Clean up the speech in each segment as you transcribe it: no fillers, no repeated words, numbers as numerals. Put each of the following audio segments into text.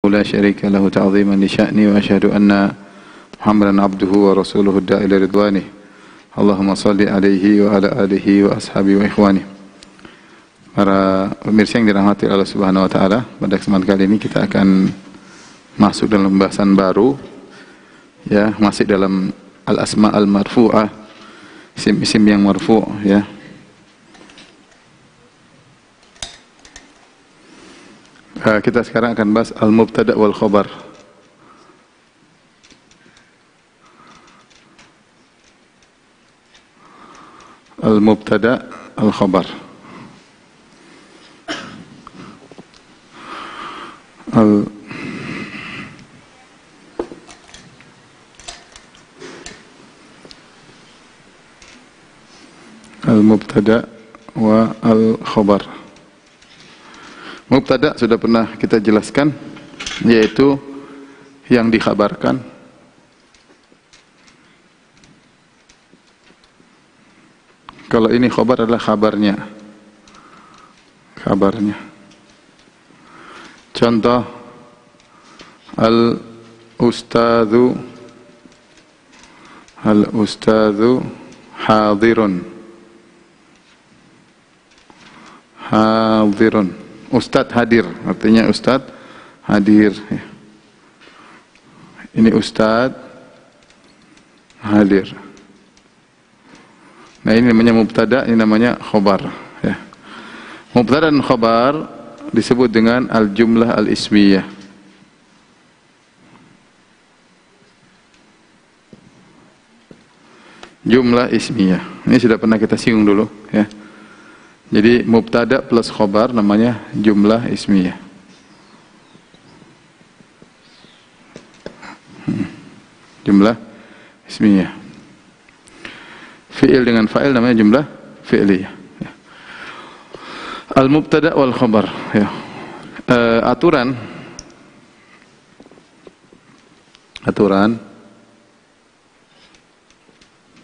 لا شريك له تعظيما لشأنه وأشهد أن محمدا عبده ورسوله الداعي إلى رضوانه اللهم صل عليه وعلى آله وأصحابه وإخوانه. Para pemirsa yang dirahmati Allah Subhanahu wa taala, pada kesempatan kali ini kita akan masuk dalam pembahasan baru, ya, masih dalam al-asma al-marfu'ah, isim-isim yang marfu', ya. Kita sekarang akan bahas al-mubtada' wal khabar. Al-mubtada' al-khabar. Al-mubtada' wa al-khabar. Mubtada' sudah pernah kita jelaskan, yaitu yang dikhabarkan. Kalau ini khabar adalah kabarnya. Kabarnya. Contoh, al-ustadzu hadirun. Hadirun. Ustadz hadir, artinya Ustadz hadir. Ini Ustadz hadir. Nah, ini namanya mubtada, ini namanya khobar. Ya. Mubtada dan khobar disebut dengan al-jumlah al-ismiyah. Jumlah ismiyah. Ini sudah pernah kita singgung dulu, ya. Jadi mubtada plus khobar namanya jumlah ismiyah. Jumlah ismiyah. Fi'il dengan fa'il namanya jumlah fi'liyah. Ya. Al-mubtada wal khabar. Ya. Aturan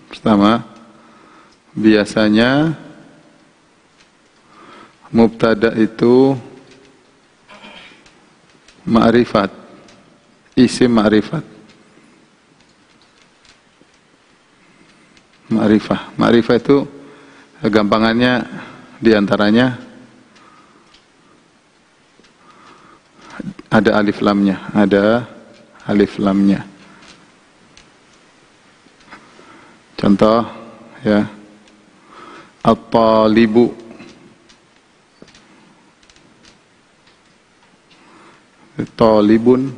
pertama, biasanya mubtada itu ma'rifat, isim ma'rifat. Ma'rifah itu gampangannya diantaranya ada alif lamnya, Contoh, ya, at-talibu, talibun.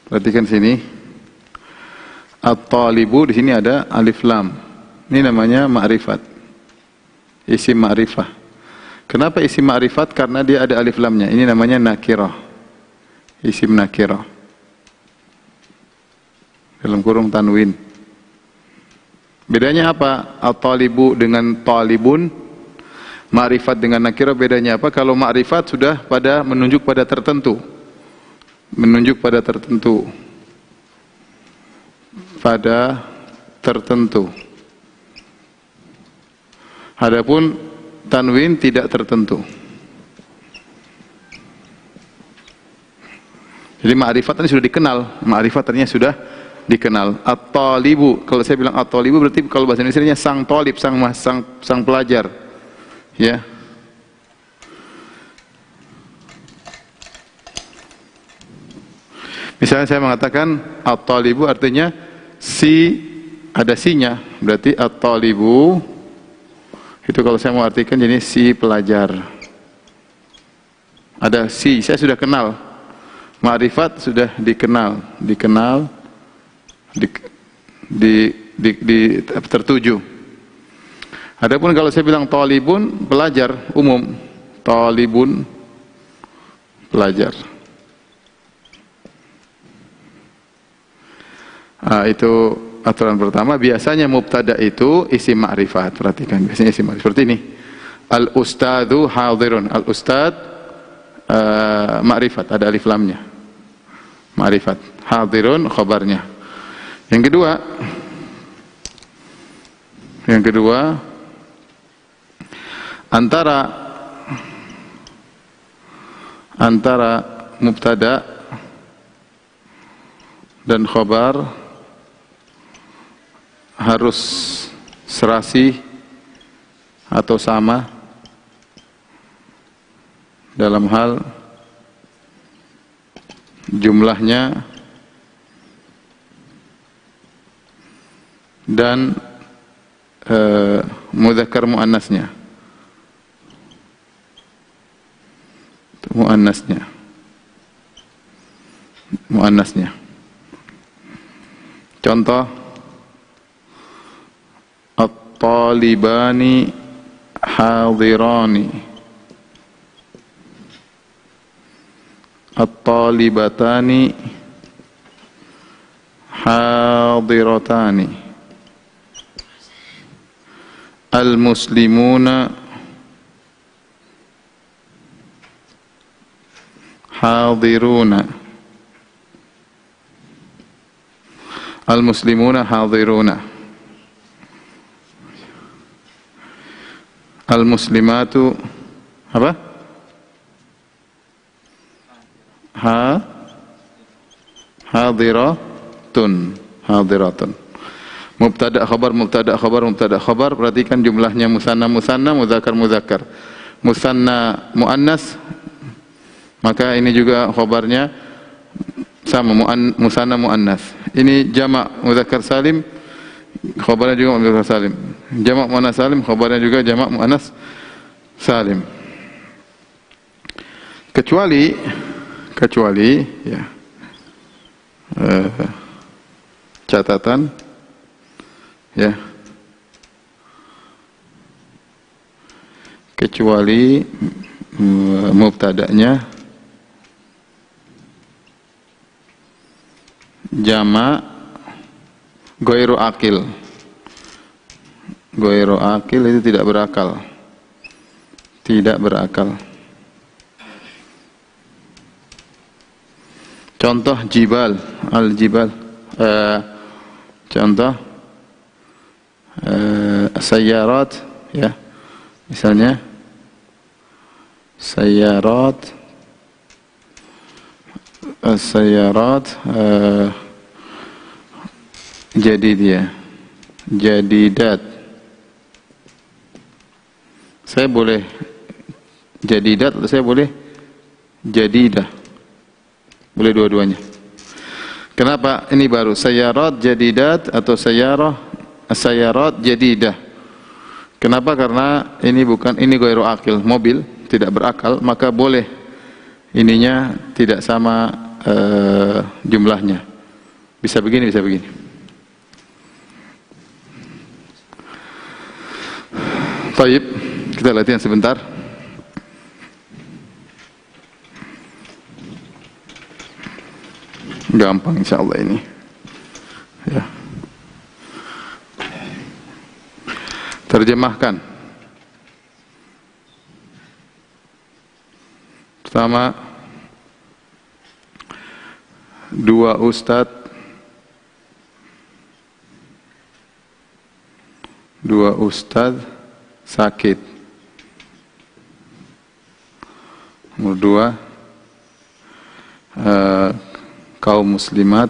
Perhatikan sini. At-talibu di sini ada alif lam. Ini namanya ma'rifat. Isim ma'rifah. Kenapa isim ma'rifat? Karena dia ada alif lamnya. Ini namanya nakirah. Isim nakirah. Dalam kurung tanwin. Bedanya apa? At-talibu dengan talibun. Ma'rifat dengan nakirah bedanya apa? Kalau ma'rifat sudah menunjuk pada tertentu. Menunjuk pada tertentu. Adapun tanwin tidak tertentu. Jadi ma'rifat ini sudah dikenal. Ma'rifat artinya sudah dikenal. At-talibu, kalau saya bilang at-talibu berarti kalau bahasa Indonesia sang talib, sang pelajar. Ya. Misalnya saya mengatakan at-talibu artinya ada sinya, berarti at-talibu itu kalau saya mau artikan jadi si pelajar. Ada si, saya sudah kenal. Ma'rifat sudah dikenal, tertuju. Adapun kalau saya bilang talibun, pelajar umum. Talibun, pelajar. Itu aturan pertama. Biasanya mubtada itu isim ma'rifat. Perhatikan, biasanya isim ma'rifat. Seperti ini. Al-ustadzu hadirun. Al-ustad ma'rifat, ada alif lamnya. Ma'rifat. Hadirun khabarnya. Yang kedua, antara antara mubtada dan khabar harus serasi atau sama dalam hal jumlahnya dan mudzakkar muannasnya. Muannasnya. Contoh, at-talibani hadirani, at-talibatani hadiratani, al-muslimuna hadiruna, al-muslimuna hadiruna, al-muslimatu apa? Hadiratun. Mubtada khabar, mubtada khabar, mubtada khabar. Perhatikan jumlahnya musanna musanna, mudzakkar mudzakkar. Musanna muannas, maka ini juga khabarnya sama, musanna muannas. Ini jamak mudzakkar salim, khabarnya juga mudzakkar salim. Jamak muannas salim, khabarnya juga jamak muannas salim. Kecuali ya, catatan ya, kecuali mubtada'nya jamak ghairu akil. Ghairu akil itu tidak berakal. Tidak berakal. Contoh jibal, al-jibal. Contoh sayyarat ya. Misalnya sayyarat jadidat. Saya boleh jadidat atau saya boleh jadidah? Boleh dua-duanya. Kenapa ini baru sayyarat jadidat atau sayyarat jadidah? Kenapa? Karena ini ghairu akil, mobil tidak berakal, maka boleh ininya tidak sama jumlahnya. Bisa begini, bisa begini. Baik, kita latihan sebentar. Gampang insyaallah ini. Ya. Terjemahkan. Pertama, dua ustadz sakit. Nomor dua, kaum muslimat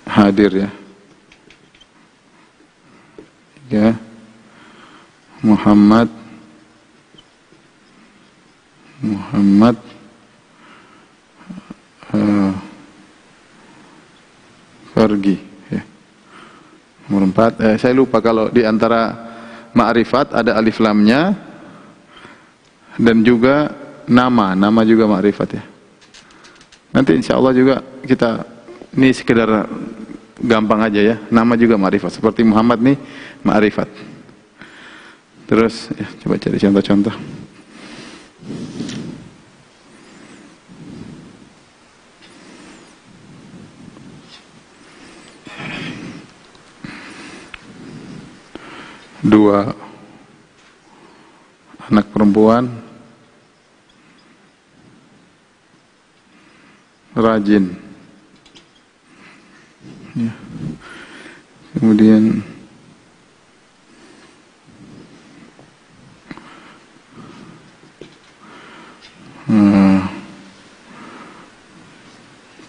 hadir ya. Ya, Muhammad pergi ya. Nomor 4, saya lupa kalau di antara ma'rifat ada alif lamnya dan juga nama juga ma'rifat ya. Nanti insyaallah juga kita, ini sekedar gampang aja ya, nama juga ma'rifat, seperti Muhammad nih ma'rifat. Terus ya, coba cari contoh-contoh. Dua anak perempuan rajin. Ya. Kemudian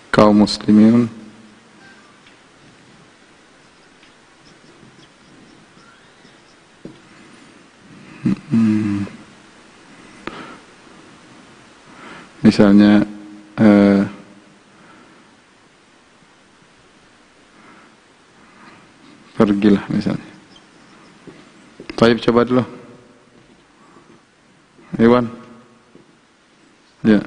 kaum muslimin misalnya pergilah misalnya. Baik, coba dulu. Iwan. Ya.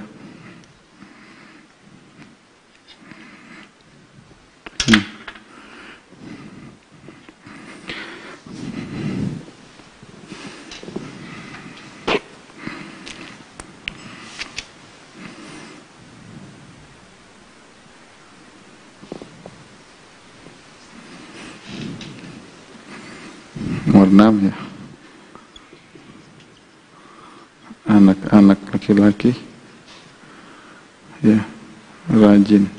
Nomor 6 ya. Anak-anak laki-laki ya, rajin.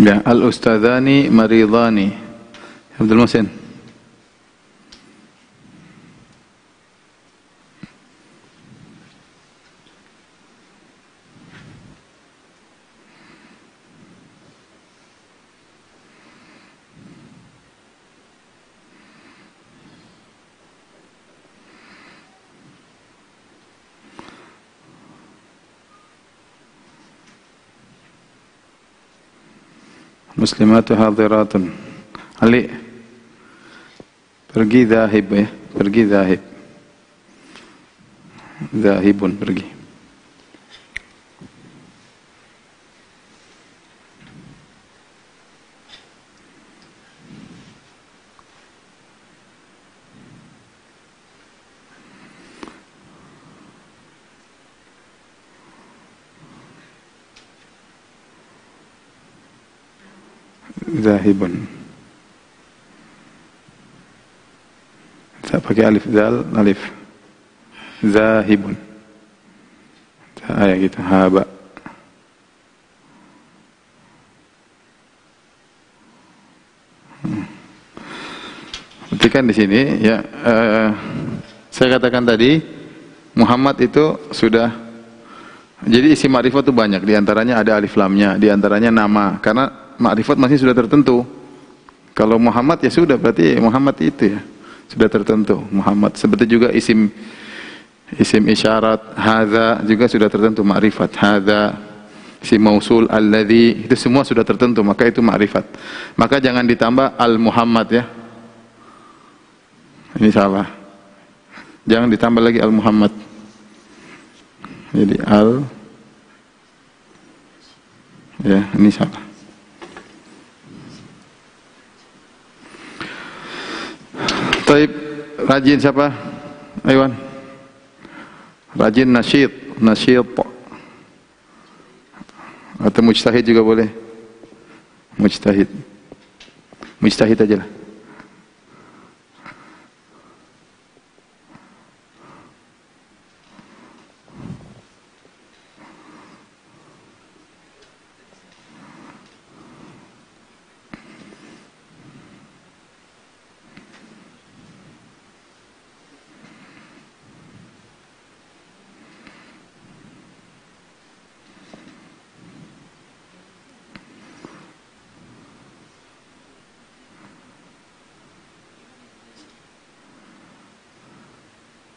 Ya, al-ustadzani maridhani. Abdul Muhsin. Muslimatu hadiratun. Ali, pergi zahib ya, pergi zahib. Zahibun, pergi. Zahibun. Tak pakai alif zal, alif. Zahibun. Ayat gitu, haba. Perhatikan di sini ya, saya katakan tadi Muhammad itu sudah, jadi isi ma'rifat itu banyak, diantaranya ada alif lamnya, diantaranya nama, karena ma'rifat masih sudah tertentu. Kalau Muhammad ya sudah, berarti Muhammad itu ya sudah tertentu. Muhammad seperti juga isim isyarat, hadza juga sudah tertentu ma'rifat. Hadza, isim mausul, alladzi, itu semua sudah tertentu, maka itu ma'rifat. Maka jangan ditambah al-Muhammad ya. Ini salah. Jangan ditambah lagi al-Muhammad. Jadi al, ya ini salah. Taib, rajin siapa? Aywan. Rajin nasyid, nasyid. Atau mujtahid juga boleh. Mujtahid. Mujtahid aja lah.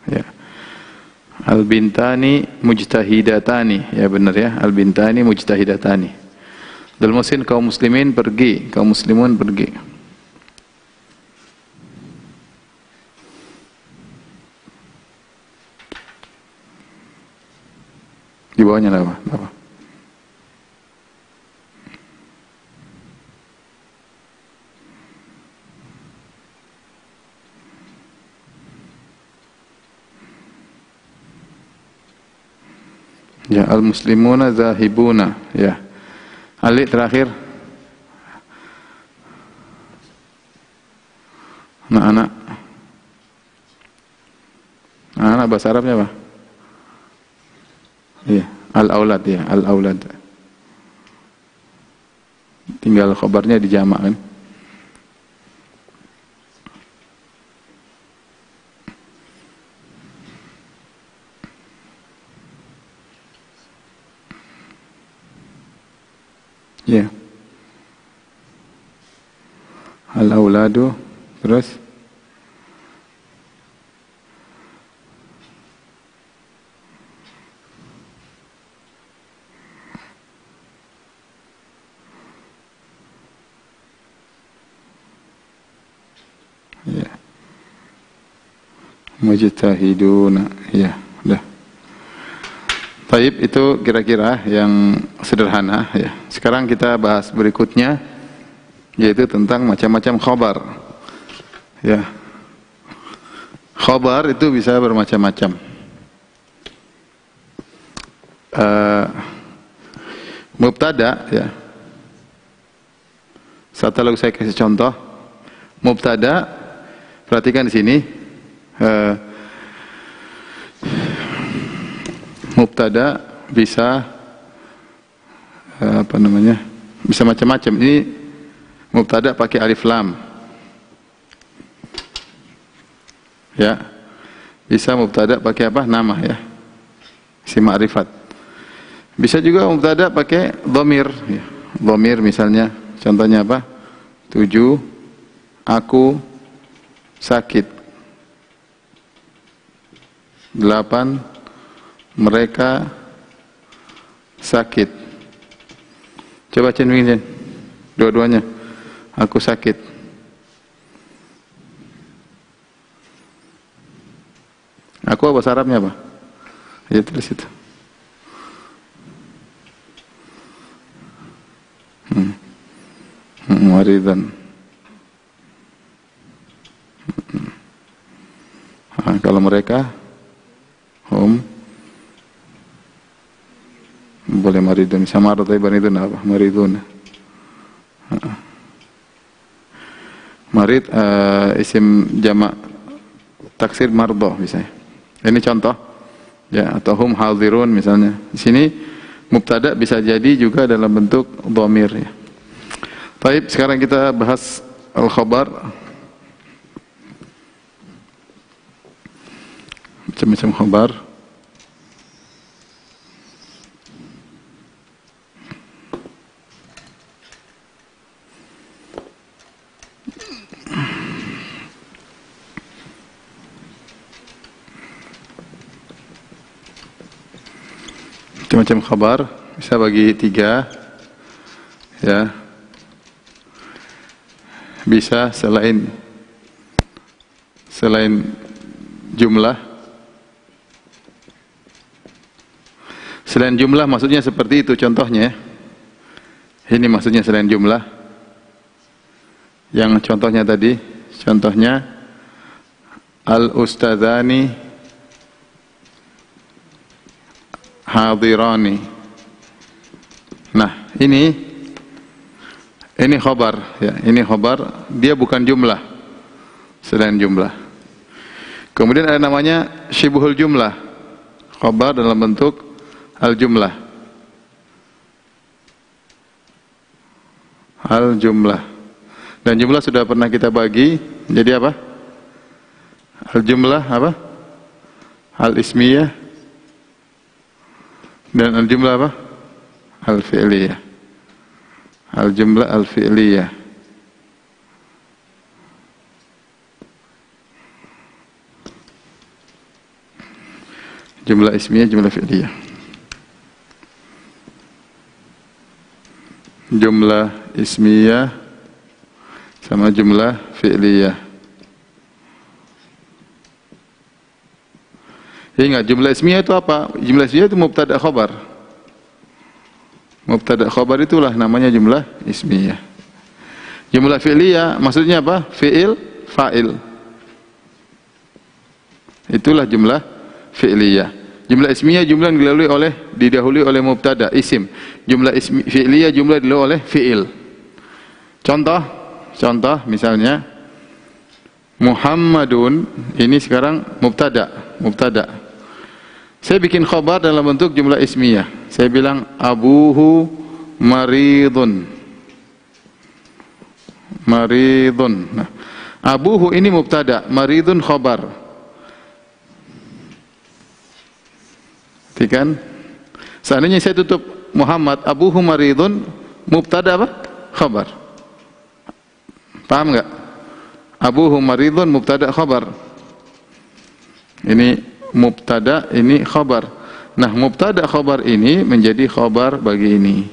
Ya. Al-bintani mujtahidatani, ya benar ya, al-bintani mujtahidatani. Dal musin kaum muslimin pergi, kaum muslimun pergi. Di bawahnya apa? Apa? Ya, al-muslimuna zahibuna. Ya. Ali terakhir. Anak-anak. Anak bahasa Arabnya apa? Iya, al-aulad ya, al-aulad. Tinggal khabarnya dijamak kan. Ya. Al-auladu terus ya. Mujtahiduna. Ya, udah. Baik, itu kira-kira yang sederhana ya. Sekarang kita bahas berikutnya, yaitu tentang macam-macam khabar. Ya. Khabar itu bisa bermacam-macam. Mubtada ya. Satu lagi saya kasih contoh. Mubtada, perhatikan di sini. Mubtada bisa apa namanya? Bisa macam-macam. Ini mubtada pakai alif lam. Ya. Bisa mubtada pakai apa? Nama ya. Si ma'rifat. Bisa juga mubtada pakai dhamir ya. Dhamir misalnya, contohnya apa? 7 aku sakit. 8 mereka sakit. Coba cenderungin dua-duanya. Aku sakit. Aku bahasa Arabnya apa? Ya tulis itu. Maridan. Kalau mereka boleh maridun, sama atau banidun apa? Maridun. Marid isim jamak taksir mardo misalnya. Ini contoh ya, atau hum hadirun misalnya. Di sini mubtada bisa jadi juga dalam bentuk dhamir ya. Baik, sekarang kita bahas al-khabar. Macam-macam khabar. Macam-macam khabar bisa bagi 3 ya. Bisa selain jumlah. Selain jumlah maksudnya seperti itu contohnya. Ini maksudnya selain jumlah. Yang contohnya tadi, contohnya al-ustadzani hadirani. Nah, ini khabar ya, ini khabar, dia bukan jumlah. Selain jumlah. Kemudian ada namanya syibhul jumlah. Khabar dalam bentuk al-jumlah. Al-jumlah. Dan jumlah sudah pernah kita bagi jadi apa? Al-jumlah apa? Al-ismiyah. Dan al-jumlah apa? Al-fi'liyah. Al-jumlah al-fi'liyah. Jumlah ismiyah, jumlah fi'liyah. Jumlah ismiyah sama jumlah fi'liyah. Ingat, jumlah ismiyah itu apa? Jumlah ismiyah itu mubtada khabar. Mubtada khabar itulah namanya jumlah ismiyah. Jumlah fi'liyah maksudnya apa? Fi'il, fa'il. Itulah jumlah fi'liyah. Jumlah ismiyah jumlah yang didahului oleh mubtada, isim. Jumlah fi'liyah jumlah didahului oleh fi'il. Contoh misalnya Muhammadun, ini sekarang mubtada. Saya bikin khabar dalam bentuk jumlah ismiyah. Saya bilang abuhu maridun. Nah, abuhu ini mubtada, maridun khabar. Kan? Seandainya saya tutup Muhammad, abuhu maridun, mubtada apa? Khabar. Paham enggak? Abuhu maridun, mubtada khabar. Ini mubtada, ini khabar. Nah, mubtada khabar ini menjadi khabar bagi ini.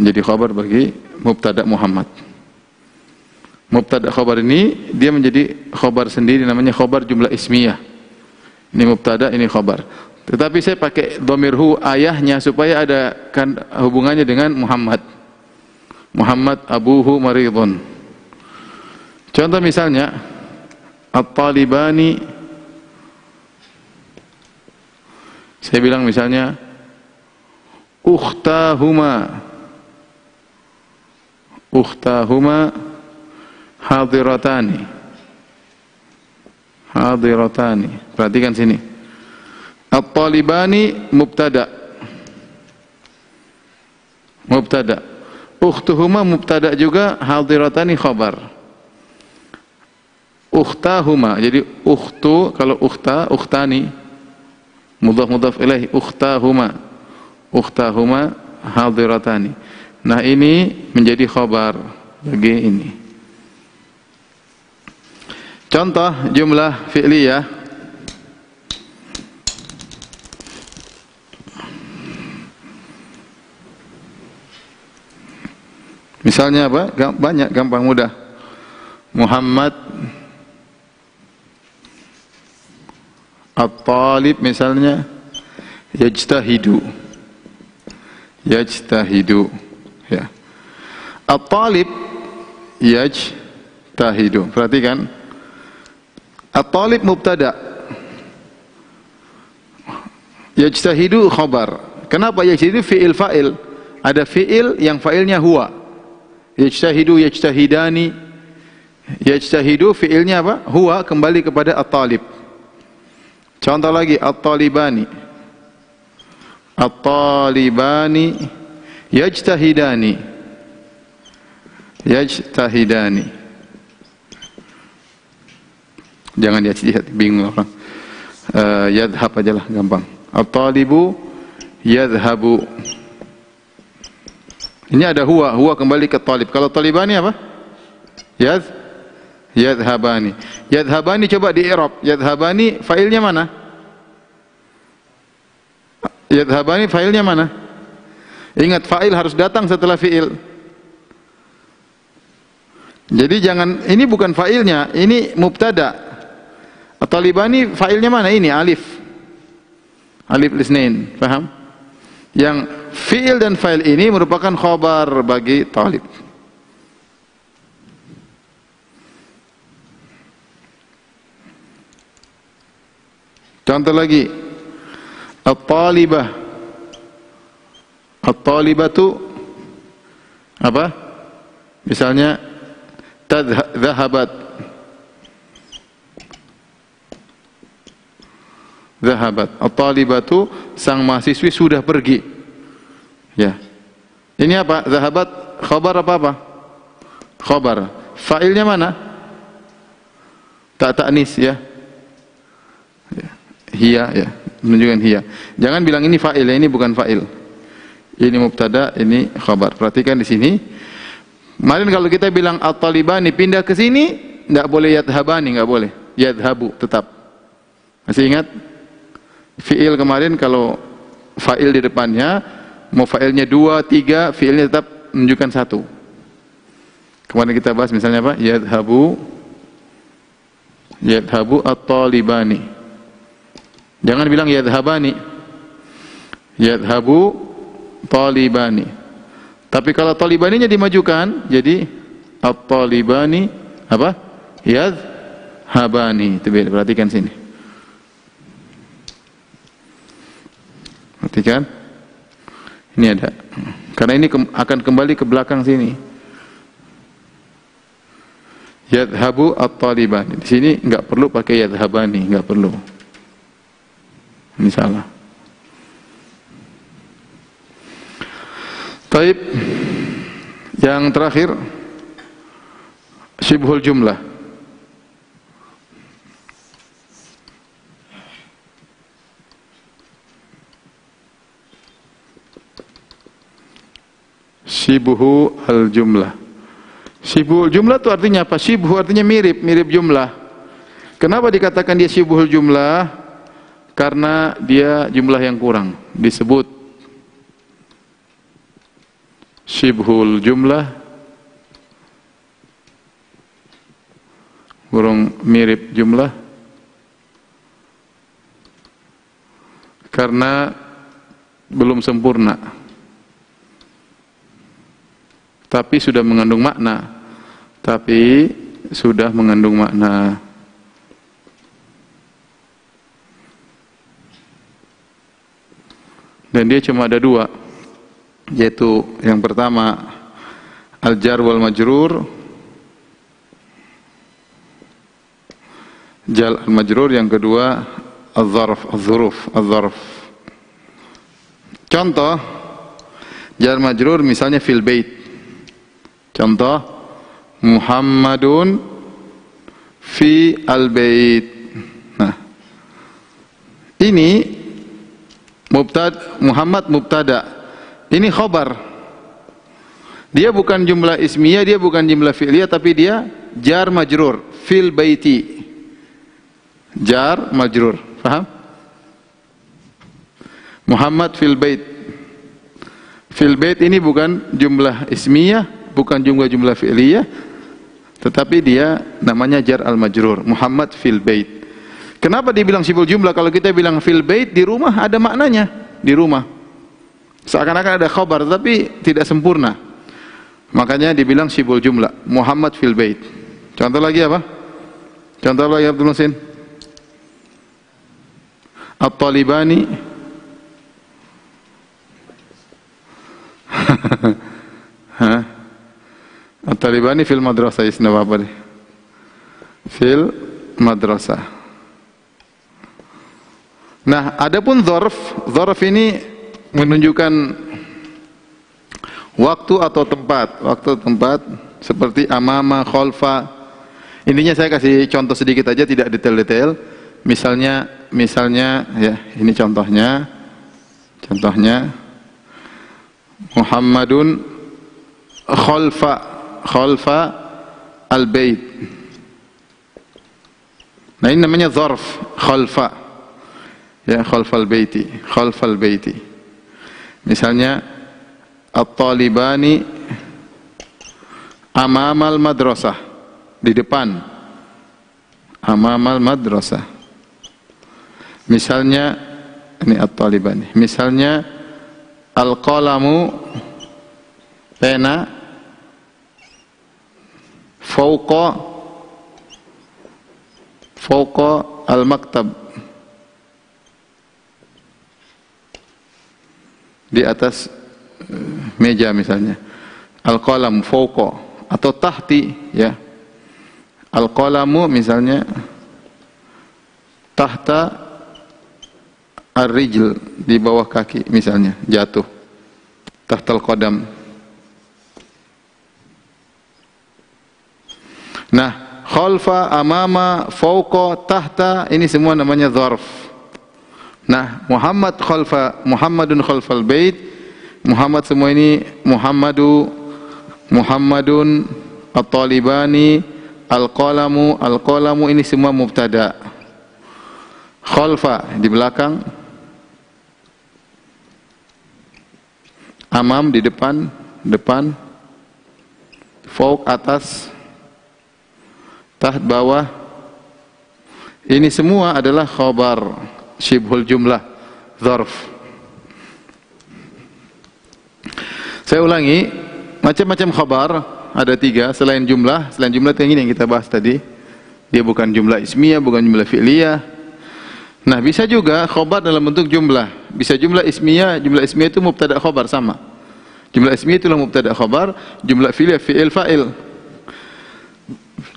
Menjadi khabar bagi mubtada Muhammad. Mubtada khabar ini dia menjadi khabar sendiri, namanya khabar jumlah ismiyah. Ini mubtada, ini khabar. Tetapi saya pakai dhamir hu, ayahnya, supaya ada kan hubungannya dengan Muhammad. Muhammad abuhu maridun. Contoh misalnya at-talibani, saya bilang misalnya ukhtahuma hadiratani. Perhatikan sini. At-talibani mubtada. Ukhtuhuma mubtada juga, hadiratani khabar. Ukhtahuma, jadi ukhtu, kalau ukhtani mudhaf ilaih, ukhtahuma hadiratani. Nah, ini menjadi khabar bagi ini. Contoh jumlah fi'liyah. Misalnya apa? Banyak, gampang, mudah. Muhammad at-talib misalnya yajtahidu ya. At-talib yajtahidu. Perhatikan. At-talib mubtada. Yajtahidu khabar. Kenapa yajtahidu fi'il fa'il? Ada fi'il yang fa'ilnya huwa. Yajtahidu, yajtahidani. Yajtahidu fi'ilnya apa? Huwa, kembali kepada at-talib. Contoh lagi, at-talibani yajtahidani. Jangan lihat bingung orang. Yadhhab aja lah, gampang. At-talibu yadhhabu. Ini ada huwa kembali ke talib. Kalau talibani apa? Yadhhabani. Yadhhabani coba di i'rab. Yadhhabani failnya mana? Yadhhabani failnya mana? Ingat, fa'il harus datang setelah fi'il. Jadi jangan, ini bukan fa'ilnya, ini mubtada. At-talibani fa'ilnya mana? Ini alif. Alif lisnain, paham? Yang fi'il dan fa'il ini merupakan khabar bagi talib. Contoh lagi, at-talibatu apa? Misalnya dhahabat. At-talibatu, sang mahasiswi sudah pergi. Ya. Ini apa? Dhahabat khabar apa? Khabar. Fa'ilnya mana? Ta'nis ya. Hiya ya, menunjukkan hiya. Jangan bilang ini fa'il, ini bukan fa'il. Ini mubtada, ini khabar. Perhatikan di sini. Kemarin kalau kita bilang at-talibani pindah ke sini, enggak boleh yadhhabani, enggak boleh. Yadhhabu tetap. Masih ingat? Fi'il kemarin kalau fa'il di depannya, mau fa'ilnya 2, 3, fi'ilnya tetap menunjukkan 1. Kemarin kita bahas misalnya apa? Yadhhabu at-talibani. Jangan bilang yadhhabani. Yadhhabu talibani. Tapi kalau talibaninya dimajukan, jadi at-talibani apa? Yadhhabani. Itu perhatikan sini. Perhatikan. Ini ada. Karena ini akan kembali ke belakang sini. Yadhabu at-talibani. Di sini enggak perlu pakai yadhabani, enggak perlu. Ini salah. Taib. Yang terakhir syibhul jumlah. Syibhu al-jumlah. Syibhul jumlah itu artinya apa? Syibhu artinya mirip, mirip jumlah. Kenapa dikatakan dia syibhul jumlah? Karena dia jumlah yang kurang. Disebut syibhul jumlah, kurang mirip jumlah, karena belum sempurna. Tapi sudah mengandung makna. Dan dia cuma ada dua, yaitu yang pertama al-jar wal majrur, jar al-majrur, yang kedua al-zarf, al-zarf. Contoh jar majrur misalnya fil bait. Contoh, Muhammadun fi al-bait. Nah, ini Muhammad mubtada. Ini khobar. Dia bukan jumlah ismiyah, dia bukan jumlah fi'liyah, tapi dia jar majrur fil baiti. Jar majrur. Paham? Muhammad fil bait. Fil bait ini bukan jumlah ismiyah, bukan jumlah fi'liyah, tetapi dia namanya jar al-majrur. Muhammad fil bait. Kenapa dibilang syibhul jumlah? Kalau kita bilang fil bait, di rumah ada maknanya, di rumah. Seakan-akan ada khabar, tapi tidak sempurna. Makanya dibilang syibhul jumlah. Muhammad fil bait. Contoh lagi apa? Contoh lagi Abdul Husain. At-talibani. At-talibani fil madrasah, isna apa nih? Fil madrasah. Nah, adapun dzarf ini menunjukkan waktu atau tempat seperti amama, khalfa. Intinya saya kasih contoh sedikit aja, tidak detail-detail. Misalnya ya, ini contohnya Muhammadun khalfa al-bait. Nah, ini namanya dzarf, khalfa. Ya, khalfal baiti. Misalnya at-talibani amamal madrasah, di depan. Amamal madrasah. Misalnya ini at-talibani. Misalnya al-qalamu, pena, fauqa al-maktab, di atas meja misalnya. Al-qalam fauqa atau tahti, ya. Al-qalamu misalnya tahta ar-rijl, di bawah kaki misalnya, jatuh. Tahtal qadam. Nah, khalfa, amama, fauqa, tahta, ini semua namanya dzarf. Nah, Muhammadun khalfal bait, Muhammad semua ini Muhammadun, at-talibani, al-qalamu ini semua mubtada. Khalfa di belakang, amam di depan, fauq atas, taht bawah. Ini semua adalah khabar, syibhul jumlah, dzarf. Saya ulangi, macam-macam khabar ada 3 selain jumlah. Selain jumlah itu yang kita bahas tadi. Dia bukan jumlah ismiyah, bukan jumlah fi'liyah. Nah, bisa juga khobar dalam bentuk jumlah. Bisa jumlah ismiyah itu mubtada khobar sama. Jumlah ismiyah itulah mubtada khobar, jumlah fi'il fi'il fa'il.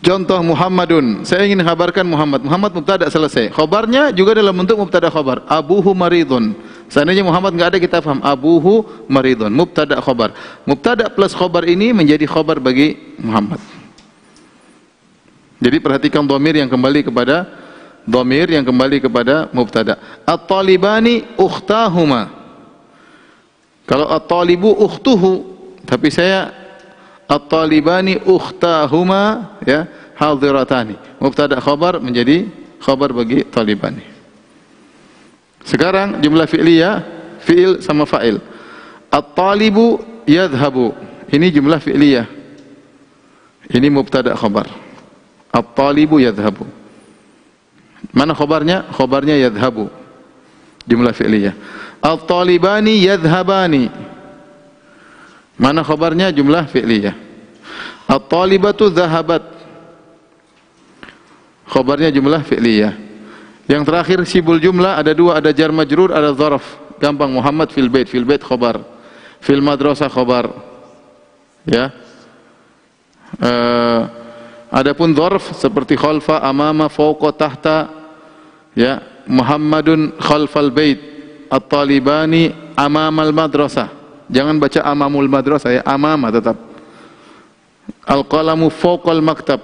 Contoh Muhammadun, saya ingin kabarkan Muhammad. Muhammad mubtada selesai. Khobarnya juga dalam bentuk mubtada khobar. Abuhu maridun. Seandainya Muhammad nggak ada, kita paham abuhu maridun. Mubtada khobar. Mubtada plus khobar ini menjadi khobar bagi Muhammad. Jadi perhatikan dhamir yang kembali kepada mubtada. At-talibani ukhtahuma. Kalau at-talibu ukhtuhu, tapi saya at-talibani ukhtahuma, ya, hadiratani. Mubtada khabar menjadi khabar bagi talibani. Sekarang jumlah fi'liyah, fi'il sama fa'il. At-talibu yadhhabu. Ini jumlah fi'liyah. Ini mubtada khabar. At-talibu yadhhabu. Mana khabarnya? Khabarnya yadhhabu. Jumlah fi'liyah. At-talibani yadhhabani. Mana khabarnya? Jumlah fi'liyah. At-talibatu dhahabat. Khabarnya jumlah fi'liyah. Yang terakhir sibul jumlah ada dua, ada jar majrur, ada dzaraf. Gampang, Muhammad fil bait khabar. Fil madrasah khabar. Ya. Adapun dzarf seperti khalfa, amama, fawqa, tahta, ya, Muhammadun khalfal bait, at-talibani amamal madrasah. Jangan baca amamul madrasah, ya, amama tetap. Al-qalamu fawqal maktab,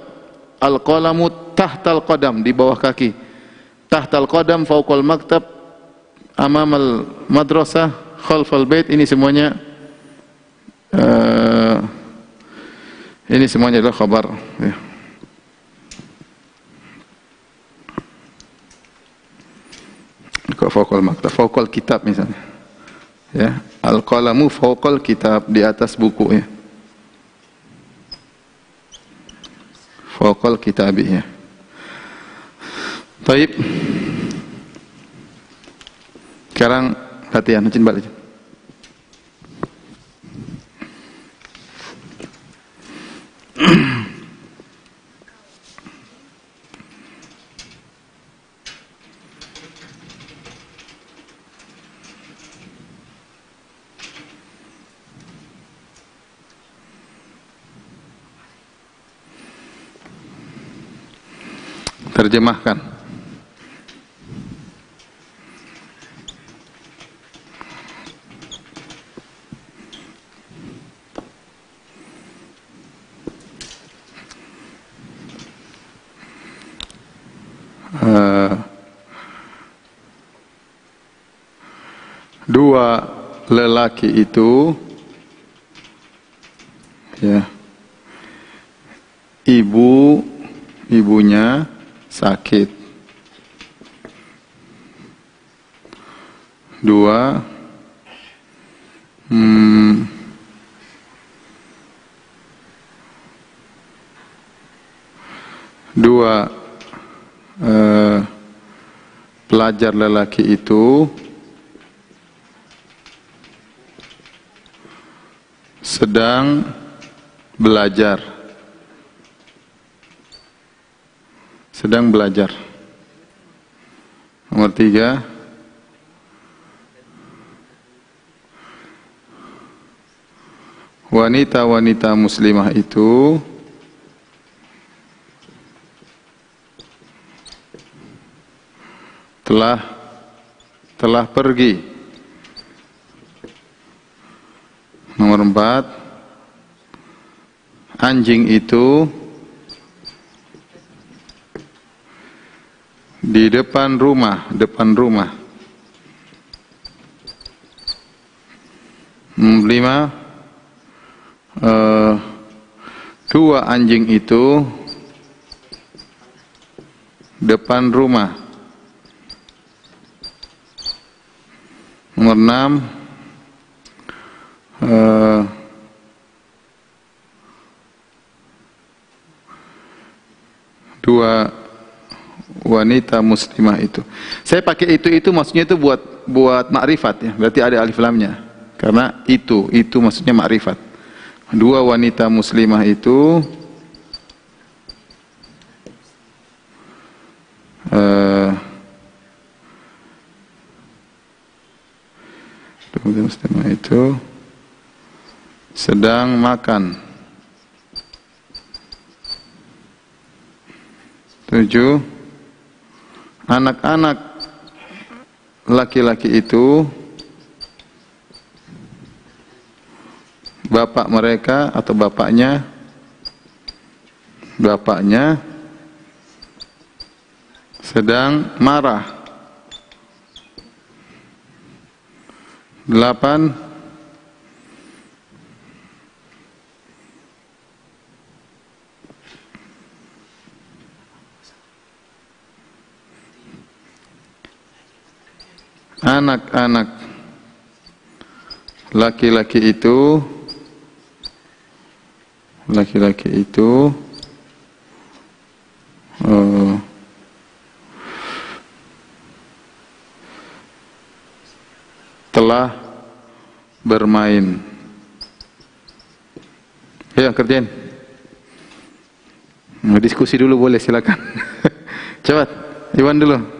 al-qalamu tahtal qadam, di bawah kaki. Tahtal qadam fawqal maktab, amamal madrasah, khalfal bait. Ini semuanya adalah khabar, ya. Fawqal maktab, fawqal kitab misalnya, ya, al-qalamu fawqal kitab, di atas buku, ya, fawqal kitabi, ya. Baik. Sekarang latihan, izin balik. Terjemahkan. Dua lelaki itu, ya, ibunya sakit. Dua pelajar lelaki itu sedang belajar. Nomor 3, wanita-wanita muslimah itu telah pergi. Nomor 4, anjing itu di depan rumah. 5, dua anjing itu depan rumah. Nomor 6, dua wanita muslimah itu. Saya pakai itu maksudnya itu buat makrifat, ya. Berarti ada alif lamnya. Karena itu maksudnya makrifat. Dua wanita muslimah itu Dua muslimah itu sedang makan. 7. Anak-anak laki-laki itu bapak mereka atau bapaknya sedang marah. 8. Anak-anak laki-laki itu telah bermain. Ya, kerjain. Diskusi dulu boleh, silakan. Cepat, Iwan dulu.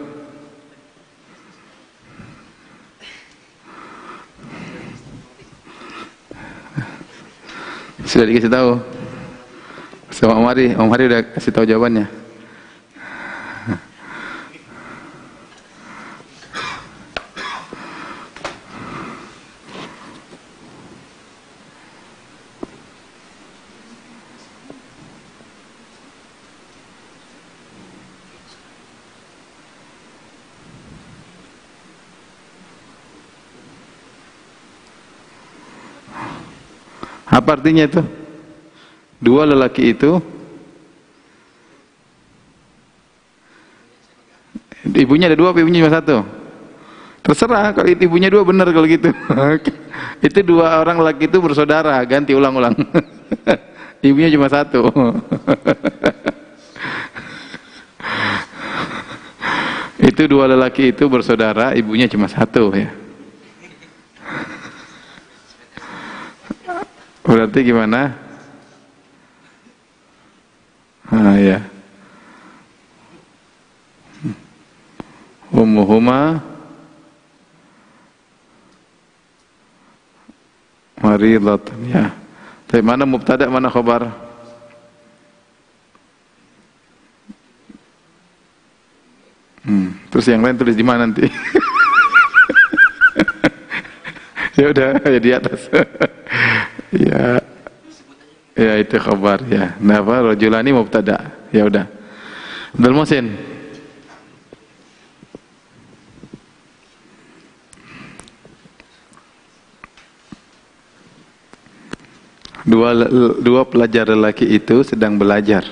Sudah dikasih tahu sama Om Hari udah kasih tahu jawabannya. Apa artinya itu? Dua lelaki itu, ibunya ada dua, ibunya cuma satu. Terserah, kalau ibunya dua benar kalau gitu. Itu dua orang lelaki itu bersaudara, ganti ulang-ulang. Ibunya cuma satu. Itu dua lelaki itu bersaudara, ibunya cuma satu ya. Berarti gimana? Ya. Ummuhuma maridatun ya. Tapi mana mubtada, mana khabar? Terus yang lain tulis di mana nanti? Ya udah, ya di atas. Ya itu khabar ya. Nafa rajulani mubtada. Ya udah. Abdul Muhsin. Dua pelajar lelaki itu sedang belajar.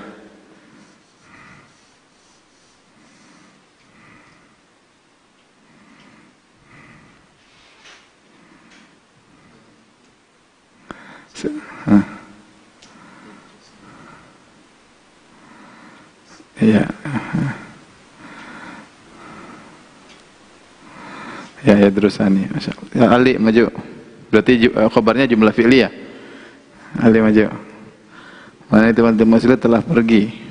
Ya terusani. Ya, Ali maju. Berarti khabarnya jumlah fi'liyah. Ali maju. Mana teman-teman muslim telah pergi.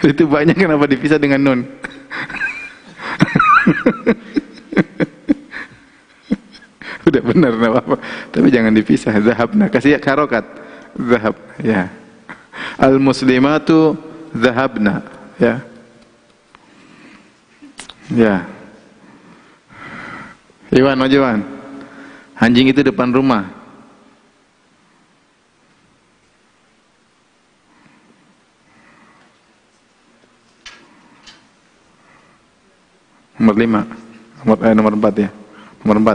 Itu banyak, kenapa dipisah dengan nun? Udah benar, enggak apa-apa. Tapi jangan dipisah. Zahabna, kasih harokat. Zahab, ya. Al muslimatu zahabna, ya. Ya. Iwan, maju Iwan. Anjing itu depan rumah. Nomor 5, nomor 4 ya, nomor 4.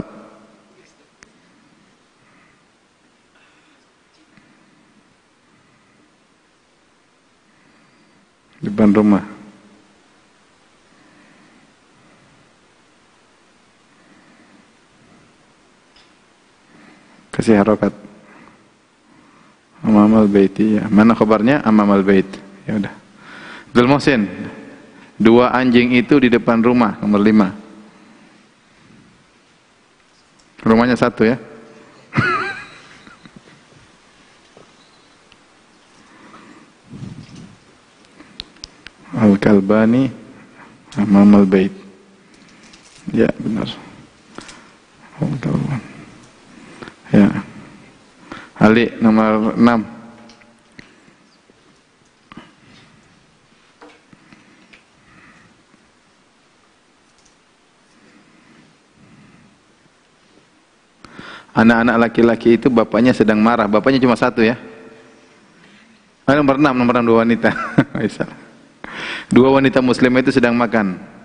Depan rumah. Kasih harokat. Amamal baiti, ya. Mana khabarnya? Amamal bait. Ya udah. Abdul Muhsin, 2 anjing itu di depan rumah, nomor 5. Rumahnya 1 ya. Al-Kalbani Amamal bait. Ya benar. Al-Kalbani. Ya. Ali nomor 6. Anak-anak laki-laki itu bapaknya sedang marah. Bapaknya cuma 1 ya. Nomor 6, 2 wanita. 2 wanita muslimah itu sedang makan.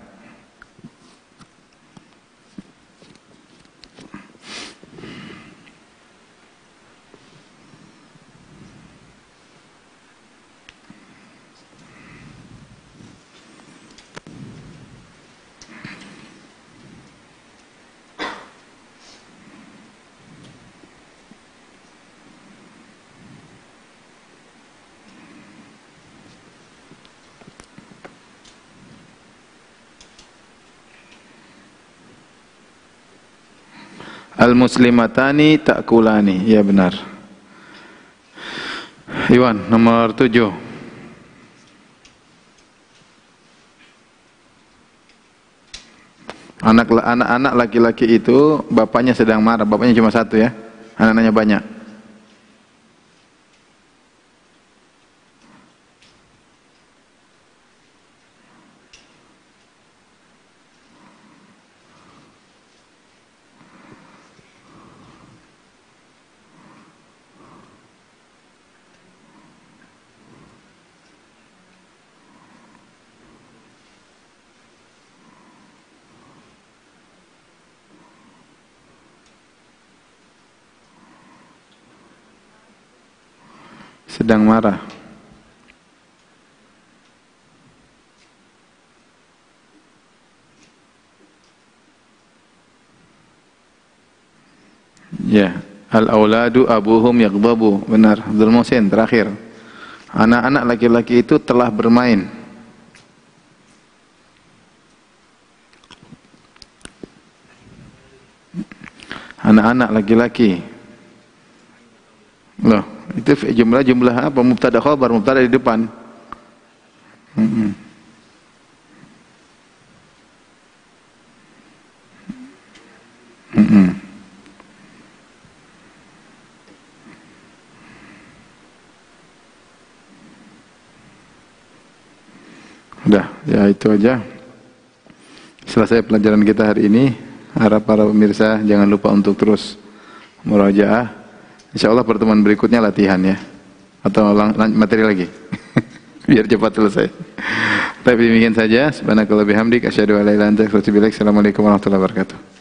Al-muslimatani ta'kulani. Ya benar. Iwan nomor 7. Anak-anak laki-laki itu bapaknya sedang marah. Bapaknya cuma 1 ya. Anak-anaknya banyak. Sedang marah. Ya, al-auladu abuhum yaghdabu. Benar, Abdul Muhsin terakhir. Anak-anak laki-laki itu telah bermain. Anak-anak laki-laki. Loh, itu jumlah apa? Mubtada khabar, mubtada di depan. Udah, ya itu aja. Selesai pelajaran kita hari ini. Harap para pemirsa jangan lupa untuk terus murajaah. Insyaallah pertemuan berikutnya latihan ya. Atau materi lagi. Biar cepat selesai. Tapi demikian saja. Subhanakallahumma bihamdik asyhadu an la ilaha illa anta astaghfiruka wa atubu ilaik. Assalamualaikum warahmatullahi wabarakatuh.